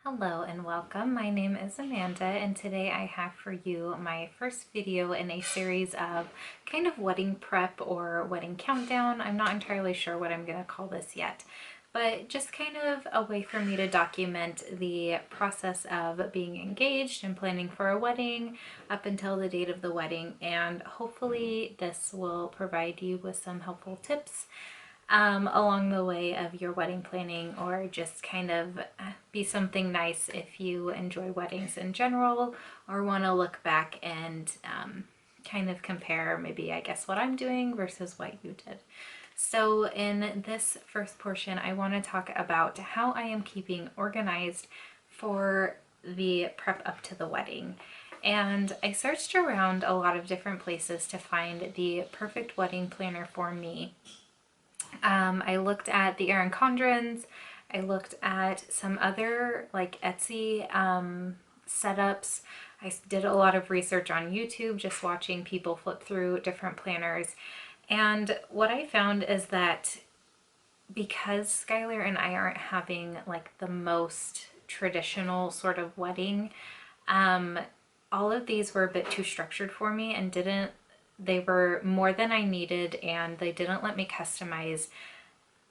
Hello and welcome. My name is Amanda and today I have for you my first video in a series of kind of wedding prep or wedding countdown. I'm not entirely sure what I'm going to call this yet, but just kind of a way for me to document the process of being engaged and planning for a wedding up until the date of the wedding, and hopefully this will provide you with some helpful tips along the way of your wedding planning, or just kind of be something nice if you enjoy weddings in general or want to look back and kind of compare maybe, I guess, what I'm doing versus what you did. So in this first portion, I want to talk about how I am keeping organized for the prep up to the wedding. And I searched around a lot of different places to find the perfect wedding planner for me. I looked at the Erin Condrens. I looked at some other like Etsy setups. I did a lot of research on YouTube, just watching people flip through different planners. And what I found is that because Skylar and I aren't having like the most traditional sort of wedding, all of these were a bit too structured for me and they were more than I needed, and they didn't let me customize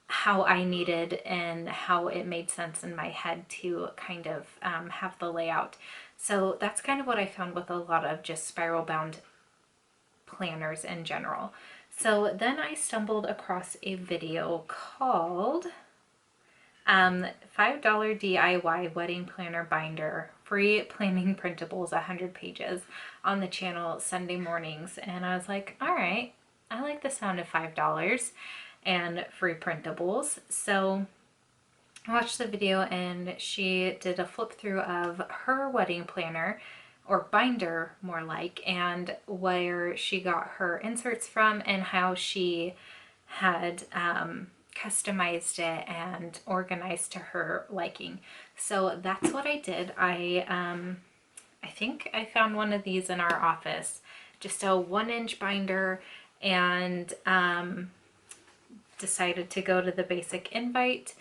how I needed and how it made sense in my head to kind of have the layout. So that's kind of what I found with a lot of just spiral bound planners in general. So then I stumbled across a video called $5 DIY Wedding Planner Binder, free planning printables, 100 pages, on the channel Sunday mornings. And I was like, all right, I like the sound of $5 and free printables. So I watched the video and she did a flip through of her wedding planner, or binder more like, and where she got her inserts from and how she had customized it and organized to her liking. So that's what I did. I think I found one of these in our office, just a 1-inch binder, and decided to go to the Basic Invite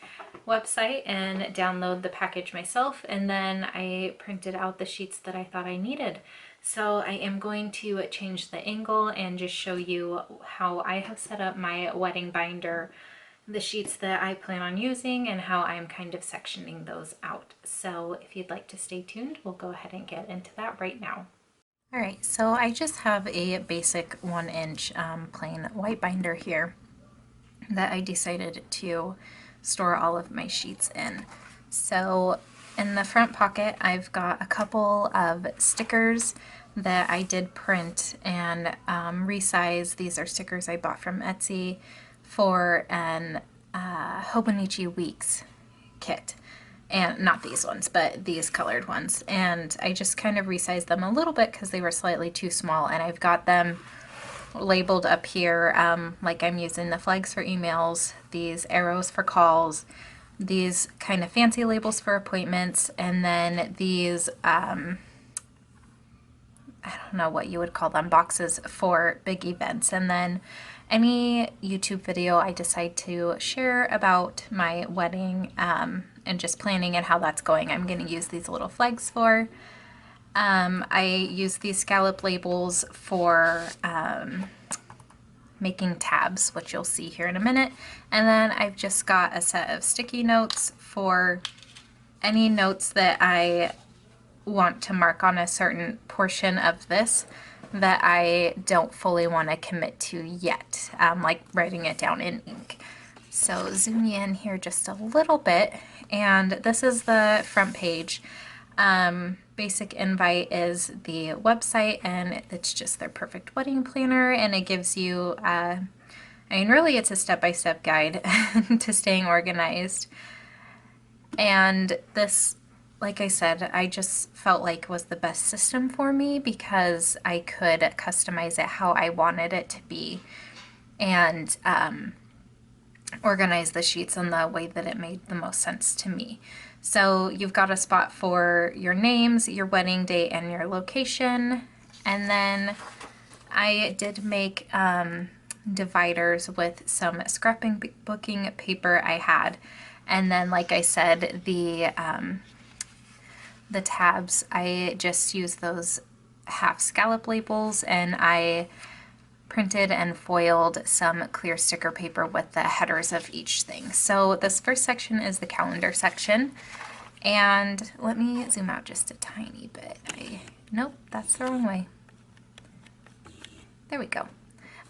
website and download the package myself, and then I printed out the sheets that I thought I needed. So I am going to change the angle and just show you how I have set up my wedding binder, the sheets that I plan on using, and how I'm kind of sectioning those out. So if you'd like to stay tuned, we'll go ahead and get into that right now. All right, so I just have a basic 1-inch plain white binder here that I decided to store all of my sheets in. So in the front pocket, I've got a couple of stickers that I did print and resize. These are stickers I bought from Etsy for an Hobonichi Weeks kit. And not these ones, but these colored ones. And I just kind of resized them a little bit because they were slightly too small, and I've got them labeled up here, like I'm using the flags for emails, these arrows for calls, these kind of fancy labels for appointments, and then these, I don't know what you would call them, boxes for big events. And then any YouTube video I decide to share about my wedding and just planning and how that's going, I'm going to use these little flags for. I use these scallop labels for making tabs, which you'll see here in a minute. And then I've just got a set of sticky notes for any notes that I want to mark on a certain portion of this that I don't fully want to commit to yet, like writing it down in ink. So zoom you in here just a little bit, and this is the front page. Basic Invite is the website, and it's just their perfect wedding planner, and it gives you, I mean, really it's a step-by-step guide to staying organized. And this, like I said, I just felt like was the best system for me because I could customize it how I wanted it to be, and organize the sheets in the way that it made the most sense to me. So you've got a spot for your names, your wedding date, and your location. And then I did make dividers with some scrapbooking paper I had. And then, like I said, the the tabs, I just use those half scallop labels, and I printed and foiled some clear sticker paper with the headers of each thing. So this first section is the calendar section. And let me zoom out just a tiny bit. Nope, that's the wrong way. There we go.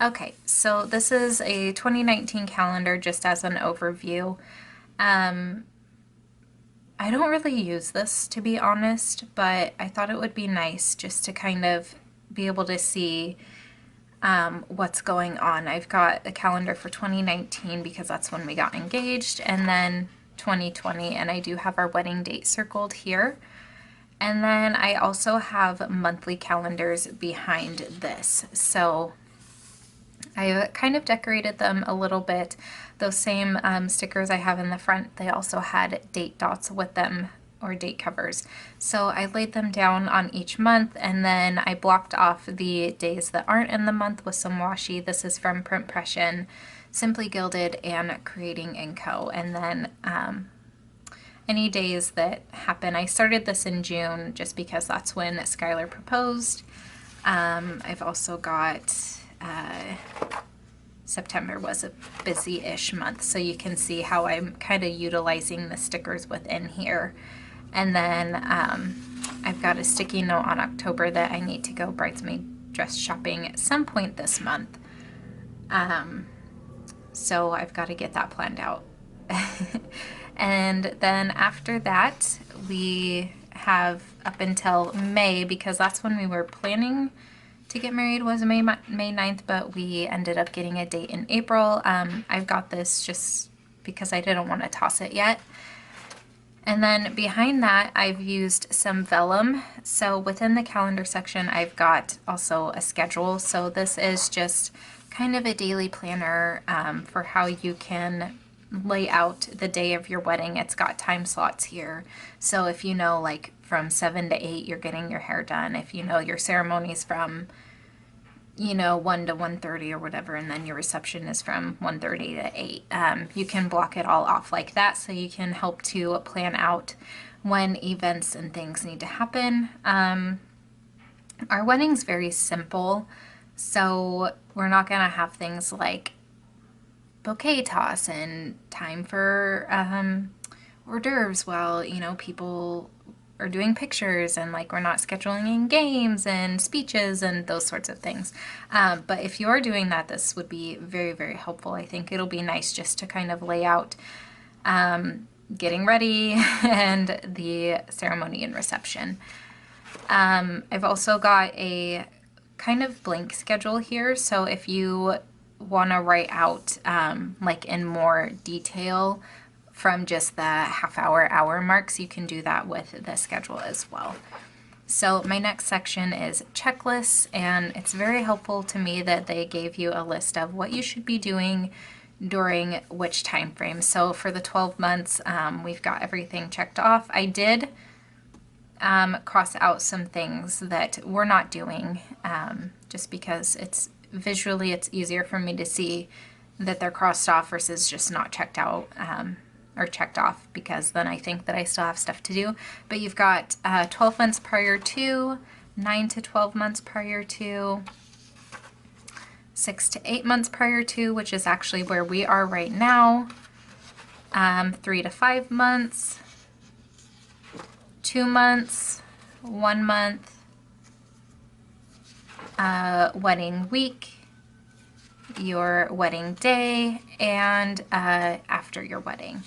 Okay, so this is a 2019 calendar just as an overview. I don't really use this, to be honest, but I thought it would be nice just to kind of be able to see what's going on. I've got a calendar for 2019 because that's when we got engaged, and then 2020, and I do have our wedding date circled here. And then I also have monthly calendars behind this. So I kind of decorated them a little bit. Those same stickers I have in the front, they also had date dots with them, or date covers. So I laid them down on each month, and then I blocked off the days that aren't in the month with some washi. This is from Printpression, Simply Gilded, and Creating & Co. And then any days that happen. I started this in June just because that's when Skylar proposed. I've also got September was a busy-ish month, so you can see how I'm kind of utilizing the stickers within here. And then I've got a sticky note on October that I need to go bridesmaid dress shopping at some point this month. So I've got to get that planned out. And then after that, we have up until May, because that's when we were planning to get married, was May 9th, but we ended up getting a date in April. I've got this just because I didn't want to toss it yet. And then behind that, I've used some vellum. So within the calendar section, I've got also a schedule. So this is just kind of a daily planner for how you can lay out the day of your wedding. It's got time slots here. So if you know, like from 7 to 8, you're getting your hair done. If you know your ceremony's from, 1 to 1:30 or whatever, and then your reception is from 1:30 to 8. You can block it all off like that, so you can help to plan out when events and things need to happen. Our wedding's very simple, so we're not gonna have things like bouquet toss and time for hors d'oeuvres while people are doing pictures, and like we're not scheduling in games and speeches and those sorts of things. But if you are doing that, this would be very, very helpful. I think it'll be nice just to kind of lay out getting ready and the ceremony and reception. I've also got a kind of blank schedule here, so if you want to write out like in more detail from just the hour marks, you can do that with the schedule as well. So my next section is checklists, and it's very helpful to me that they gave you a list of what you should be doing during which time frame. So for the 12 months, we've got everything checked off. I did cross out some things that we're not doing just because it's visually easier for me to see that they're crossed off versus just not checked out or checked off, because then I think that I still have stuff to do. But you've got 12 months prior to, 9 to 12 months prior to, 6 to 8 months prior to, which is actually where we are right now, 3 to 5 months, 2 months, 1 month, wedding week, your wedding day, and after your wedding.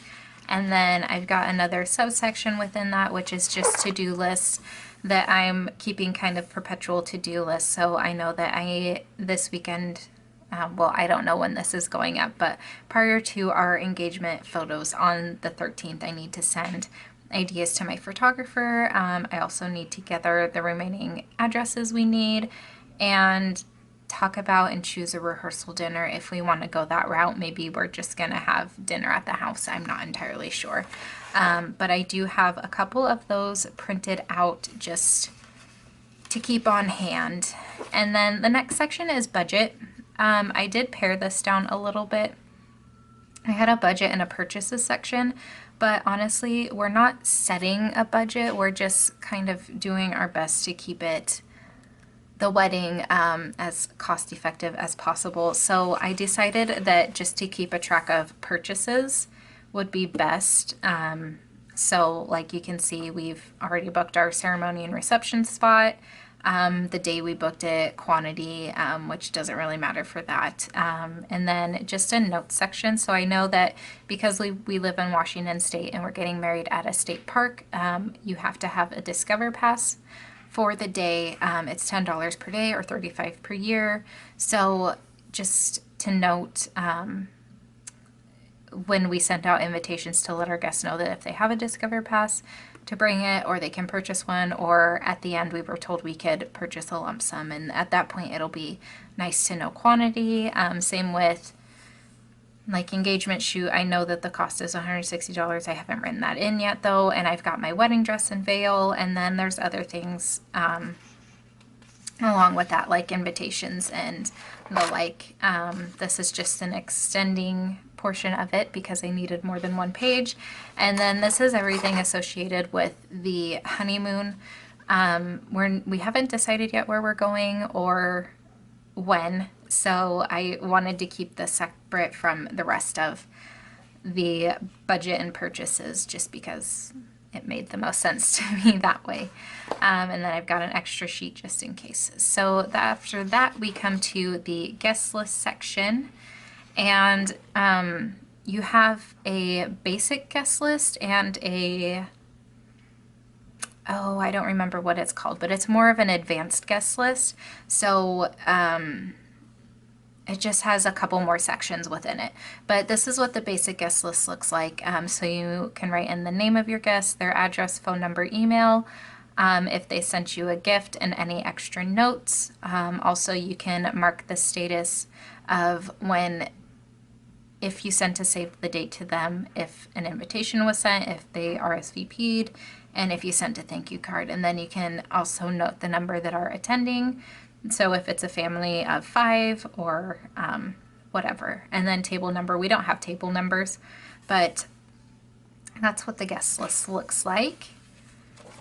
And then I've got another subsection within that, which is just to-do lists that I'm keeping kind of perpetual to-do lists. So I know that this weekend, well, I don't know when this is going up, but prior to our engagement photos on the 13th, I need to send ideas to my photographer. I also need to gather the remaining addresses we need and talk about and choose a rehearsal dinner if we want to go that route. Maybe we're just gonna have dinner at the house. I'm not entirely sure. But I do have a couple of those printed out just to keep on hand. And then the next section is budget. I did pare this down a little bit. I had a budget and a purchases section, But honestly, we're not setting a budget. We're just kind of doing our best to keep the wedding as cost effective as possible. So I decided that just to keep a track of purchases would be best. So like you can see, we've already booked our ceremony and reception spot. The day we booked it, quantity, which doesn't really matter for that. And then just a notes section. So I know that because we live in Washington State and we're getting married at a state park, you have to have a Discover Pass for the day. It's $10 per day or $35 per year. So just to note, when we sent out invitations to let our guests know that if they have a Discover Pass to bring it, or they can purchase one, or at the end we were told we could purchase a lump sum, and at that point it'll be nice to know quantity. Same with like engagement shoot. I know that the cost is $160. I haven't written that in yet though, and I've got my wedding dress and veil, and then there's other things along with that, like invitations and the like. This is just an extending portion of it because I needed more than one page. And then this is everything associated with the honeymoon. We haven't decided yet where we're going or when, so I wanted to keep this separate from the rest of the budget and purchases just because it made the most sense to me that way. And then I've got an extra sheet just in case. So after that, we come to the guest list section, and you have a basic guest list and I don't remember what it's called, but it's more of an advanced guest list. So it just has a couple more sections within it. But this is what the basic guest list looks like. So you can write in the name of your guest, their address, phone number, email, if they sent you a gift, and any extra notes. Also, you can mark the status of if you sent a save the date to them, if an invitation was sent, if they RSVP'd, and if you sent a thank you card. And then you can also note the number that are attending. So if it's a family of 5 or whatever. And then table number. We don't have table numbers, but that's what the guest list looks like.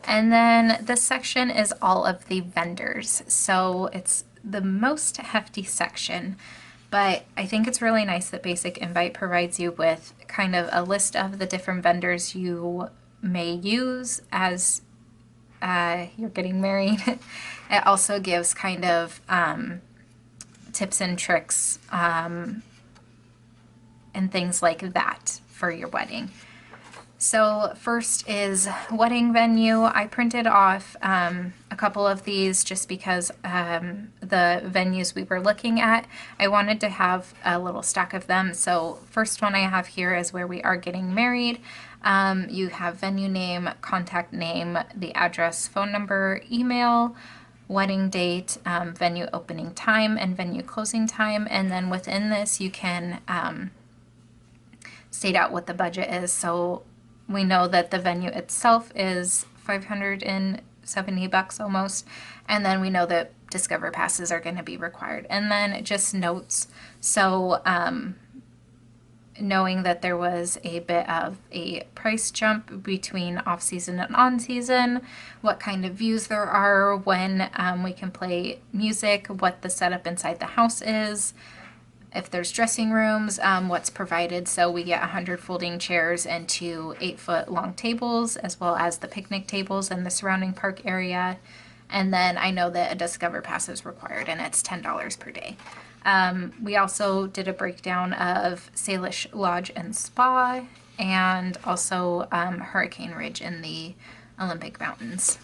And then this section is all of the vendors. So it's the most hefty section, but I think it's really nice that Basic Invite provides you with kind of a list of the different vendors you may use as you're getting married. It also gives kind of tips and tricks and things like that for your wedding. So first is wedding venue. I printed off a couple of these just because the venues we were looking at, I wanted to have a little stack of them. So first one I have here is where we are getting married. You have venue name, contact name, the address, phone number, email, wedding date, venue opening time, and venue closing time. And then within this you can state out what the budget is. So we know that the venue itself is $570 almost, and then we know that Discover passes are going to be required. And then just notes. So knowing that there was a bit of a price jump between off-season and on-season, what kind of views there are, when we can play music, what the setup inside the house is, if there's dressing rooms, what's provided. So we get 100 folding chairs and 2 8-foot long tables, as well as the picnic tables in the surrounding park area. And then I know that a Discover Pass is required, and it's $10 per day. We also did a breakdown of Salish Lodge and Spa, and also Hurricane Ridge in the Olympic Mountains.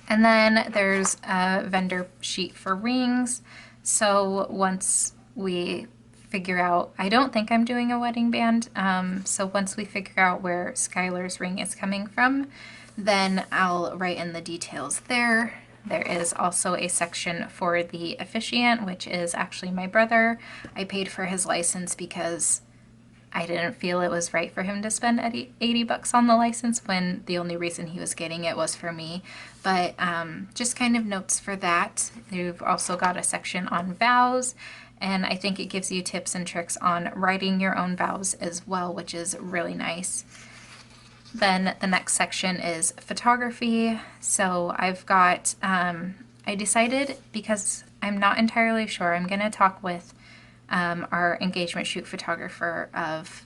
And then there's a vendor sheet for rings. So once we figure out, I don't think I'm doing a wedding band, so once we figure out where Skylar's ring is coming from, then I'll write in the details there. There is also a section for the officiant, which is actually my brother. I paid for his license because I didn't feel it was right for him to spend $80 on the license when the only reason he was getting it was for me. But just kind of notes for that. You've also got a section on vows, And I think it gives you tips and tricks on writing your own vows as well, which is really nice. Then the next section is photography. So I've got, I decided, because I'm not entirely sure, I'm going to talk with our engagement shoot photographer of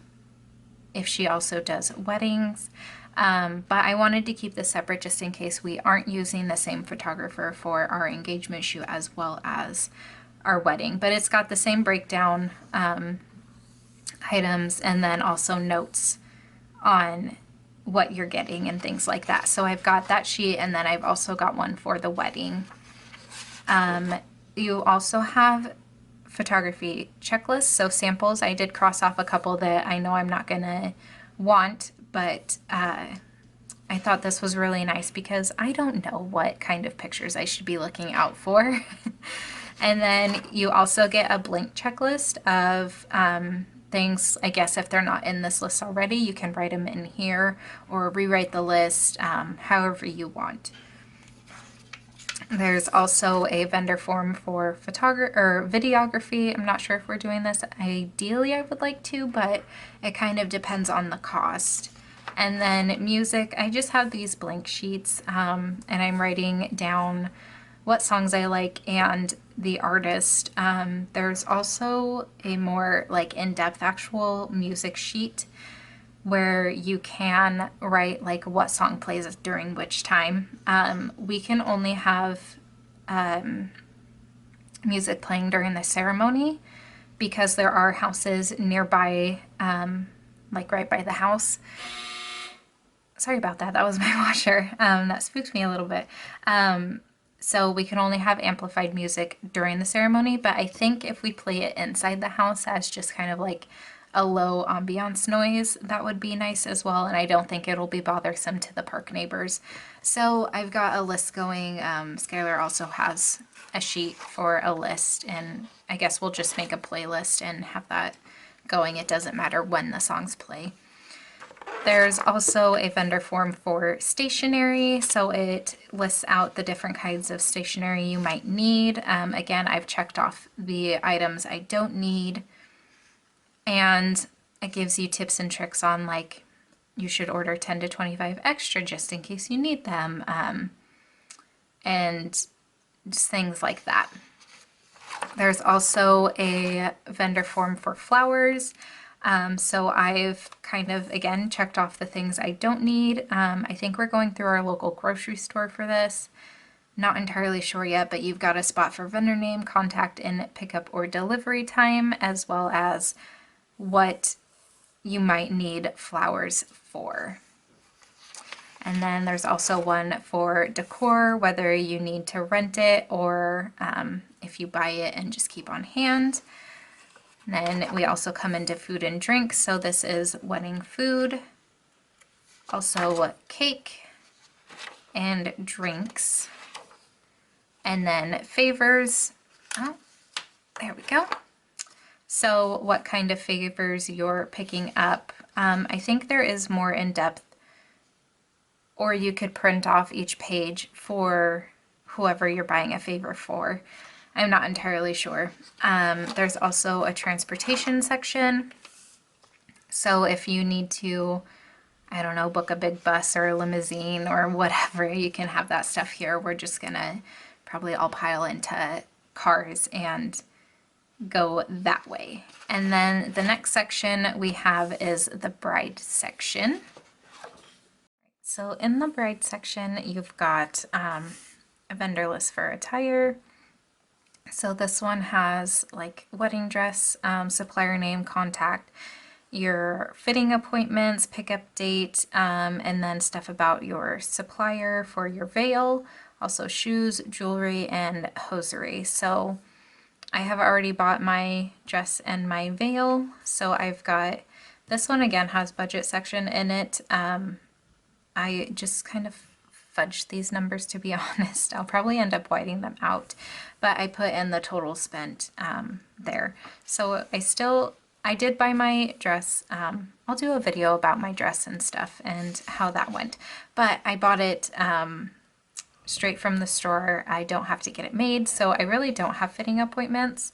if she also does weddings. But I wanted to keep this separate just in case we aren't using the same photographer for our engagement shoot as well as our wedding. But it's got the same breakdown items and then also notes on what you're getting and things like that. So I've got that sheet, and then I've also got one for the wedding. You also have photography checklists, so samples. I did cross off a couple that I know I'm not gonna want, but I thought this was really nice because I don't know what kind of pictures I should be looking out for. And then you also get a blank checklist of things. I guess if they're not in this list already, you can write them in here or rewrite the list however you want. There's also a vendor form for photography or videography. I'm not sure if we're doing this. Ideally, I would like to, but it kind of depends on the cost. And then music, I just have these blank sheets, and I'm writing down what songs I like and the artist. There's also a more like in-depth actual music sheet where you can write like what song plays during which time. We can only have music playing during the ceremony because there are houses nearby, like right by the house. Sorry about that, that was my washer. That spooked me a little bit. So we can only have amplified music during the ceremony, but I think if we play it inside the house as just kind of like a low ambiance noise, that would be nice as well, and I don't think it'll be bothersome to the park neighbors. So I've got a list going. Skylar also has a sheet for a list, and I guess we'll just make a playlist and have that going. It doesn't matter when the songs play. There's also a vendor form for stationery, so it lists out the different kinds of stationery you might need. Again, I've checked off the items I don't need, and it gives you tips and tricks on like you should order 10 to 25 extra just in case you need them, and just things like that. There's also a vendor form for flowers. So I've kind of, again, checked off the things I don't need. I think we're going through our local grocery store for this. Not entirely sure yet, but you've got a spot for vendor name, contact, and pickup or delivery time, as well as what you might need flowers for. And then there's also one for decor, whether you need to rent it or if you buy it and just keep on hand. And then we also come into food and drinks. So this is wedding food, also cake and drinks. And then favors. Oh, there we go. So what kind of favors you're picking up. I think there is more in depth, or you could print off each page for whoever you're buying a favor for. I'm not entirely sure. There's also a transportation section. So if you need to, I don't know, book a big bus or a limousine or whatever, you can have that stuff here. We're just gonna probably all pile into cars and go that way. And then the next section we have is the bride section. So in the bride section, you've got a vendor list for attire. So this one has like wedding dress, supplier name, contact, your fitting appointments, pickup date, and then stuff about your supplier for your veil, also shoes, jewelry, and hosiery. So I have already bought my dress and my veil. So I've got, this one again has budget section in it. I just kind of fudged these numbers, to be honest. I'll probably end up whiting them out, but I put in the total spent there. So I did buy my dress. I'll do a video about my dress and stuff and how that went, but I bought it straight from the store. I don't have to get it made, so I really don't have fitting appointments.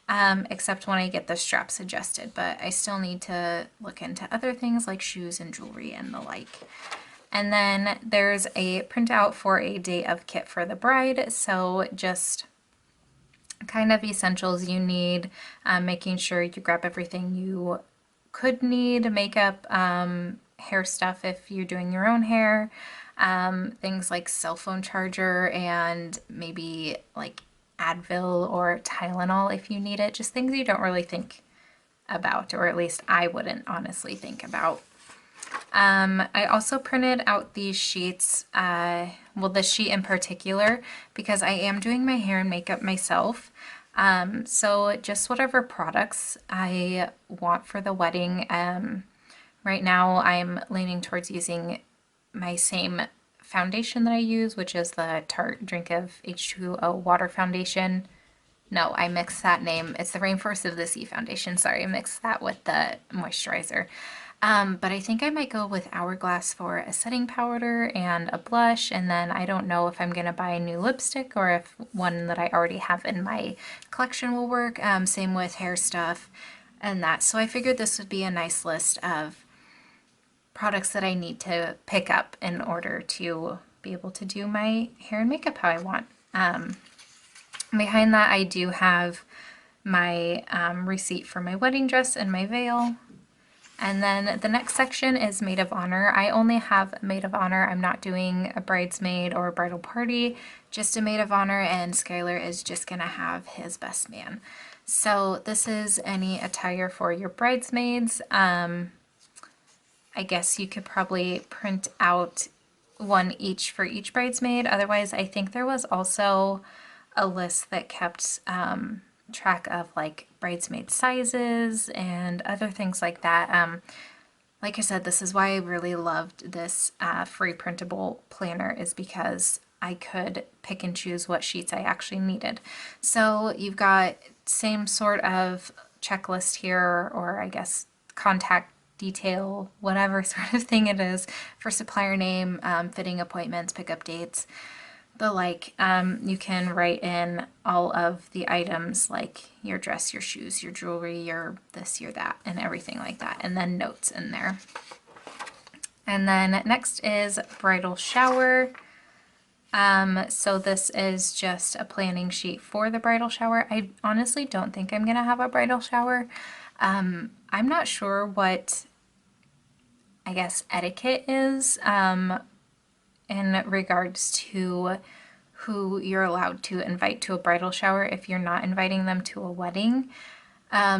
except when I get the straps adjusted, but I still need to look into other things like shoes and jewelry and the like. And then there's a printout for a day of kit for the bride, so just kind of essentials you need, making sure you grab everything you could need, makeup, hair stuff if you're doing your own hair, things like cell phone charger and maybe like Advil or Tylenol if you need it, just things you don't really think about, or at least I wouldn't honestly think about. I also printed out these sheets, well, this sheet in particular, because I am doing my hair and makeup myself. So just whatever products I want for the wedding. Right now I'm leaning towards using my same foundation that I use, which is the Tarte Drink of H2O Water Foundation. No, I mixed that name. It's the Rainforest of the Sea foundation. Sorry, I mixed that with the moisturizer. But I think I might go with Hourglass for a setting powder and a blush, and then I don't know if I'm going to buy a new lipstick or if one that I already have in my collection will work. Same with hair stuff and that. So I figured this would be a nice list of products that I need to pick up in order to be able to do my hair and makeup how I want. Behind that I do have my receipt for my wedding dress and my veil. And then the next section is maid of honor. I only have maid of honor. I'm not doing a bridesmaid or a bridal party, just a maid of honor, and Skylar is just gonna have his best man. So this is any attire for your bridesmaids. I guess you could probably print out one each for each bridesmaid. Otherwise, I think there was also a list that kept track of like bridesmaid sizes and other things like that. Like I said, this is why I really loved this free printable planner, is because I could pick and choose what sheets I actually needed. So you've got same sort of checklist here, or I guess contact detail, whatever sort of thing it is, for supplier name, fitting appointments, pickup dates, the like. You can write in all of the items like your dress, your shoes, your jewelry, your this, your that, and everything like that, and then notes in there. And then next is bridal shower. So this is just a planning sheet for the bridal shower. I honestly don't think I'm gonna have a bridal shower. I'm not sure what, I guess, etiquette is in regards to who you're allowed to invite to a bridal shower if you're not inviting them to a wedding.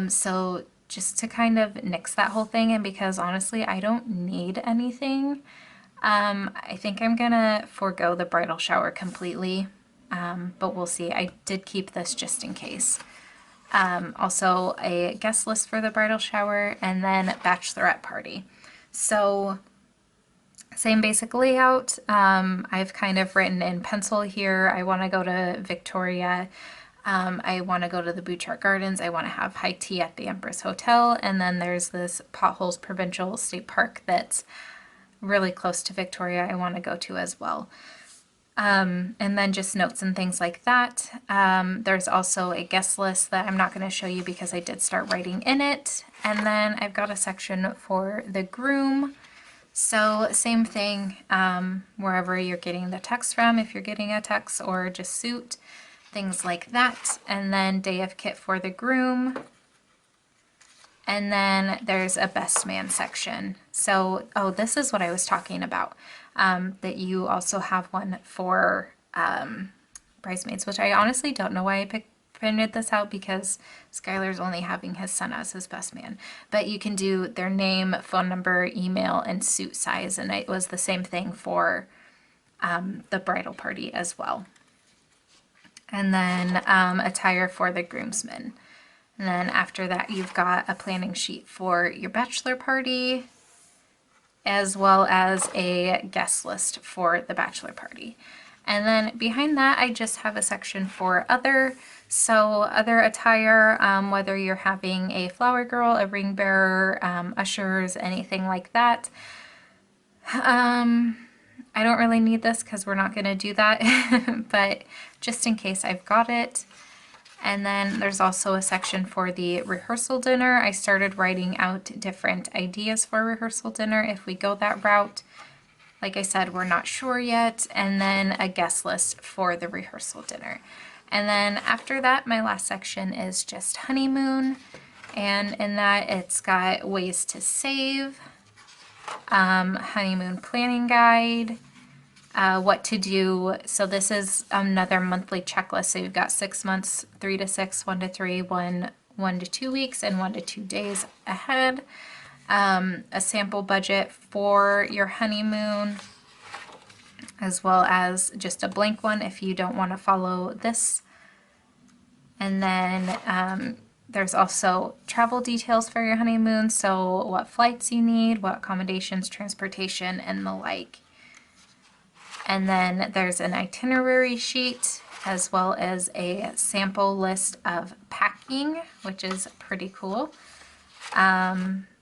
So just to kind of nix that whole thing, and because honestly I don't need anything, I think I'm gonna forego the bridal shower completely, but we'll see. I did keep this just in case. Also a guest list for the bridal shower, and then bachelorette party. So same basic layout. I've kind of written in pencil here, I want to go to Victoria. I want to go to the Bouchard Gardens. I want to have high tea at the Empress Hotel. And then there's this Potholes Provincial State Park that's really close to Victoria I want to go to as well. And then just notes and things like that. There's also a guest list that I'm not going to show you because I did start writing in it. And then I've got a section for the groom. So same thing, wherever you're getting the text from, if you're getting a text or just suit, things like that. And then day of kit for the groom. And then there's a best man section. So, oh, this is what I was talking about, that you also have one for bridesmaids, which I honestly don't know why I printed this out, because Skylar's only having his son as his best man. But you can do their name, phone number, email, and suit size, and it was the same thing for the bridal party as well. And then attire for the groomsmen. And then after that, you've got a planning sheet for your bachelor party, as well as a guest list for the bachelor party. And then behind that, I just have a section for other. So other attire, whether you're having a flower girl, a ring bearer, ushers, anything like that. I don't really need this because we're not going to do that, but just in case, I've got it. And then there's also a section for the rehearsal dinner. I started writing out different ideas for rehearsal dinner if we go that route. Like I said, we're not sure yet. And then a guest list for the rehearsal dinner. And then after that, my last section is just honeymoon. And in that, it's got ways to save, honeymoon planning guide, what to do. So this is another monthly checklist. So you've got 6 months, 3 to 6, 1 to 3, 1 to 2 weeks, and 1 to 2 days ahead. A sample budget for your honeymoon, as well as just a blank one if you don't want to follow this. And then there's also travel details for your honeymoon, so what flights you need, what accommodations, transportation, and the like. And then there's an itinerary sheet as well as a sample list of packing, which is pretty cool.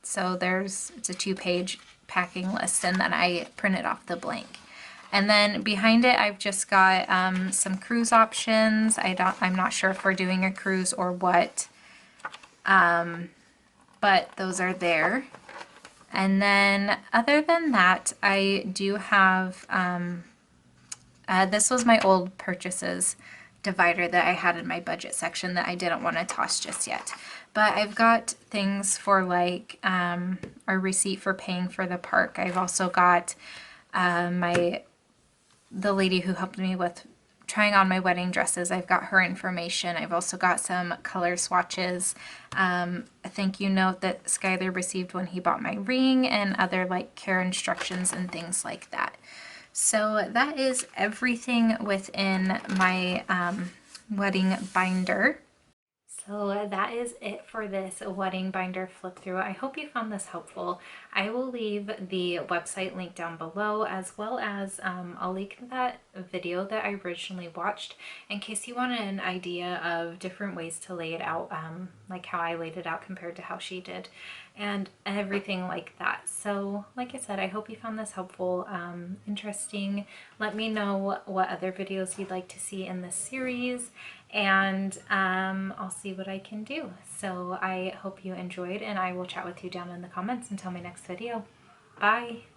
So it's a 2-page packing list, and then I printed off the blank. And then behind it, I've just got some cruise options. I'm not sure if we're doing a cruise or what, but those are there. And then other than that, I do have, this was my old purchases divider that I had in my budget section that I didn't want to toss just yet. But I've got things for like a receipt for paying for the park. I've also got the lady who helped me with trying on my wedding dresses. I've got her information. I've also got some color swatches, a thank you note that Skylar received when he bought my ring, and other like care instructions and things like that. So that is everything within my wedding binder. So that is it for this wedding binder flip through. I hope you found this helpful. I will leave the website link down below, as well as I'll link that video that I originally watched in case you wanted an idea of different ways to lay it out, like how I laid it out compared to how she did, and everything like that. So like I said, I hope you found this helpful, interesting. Let me know what other videos you'd like to see in this series, and I'll see what I can do. So I hope you enjoyed, and I will chat with you down in the comments until my next video. Bye!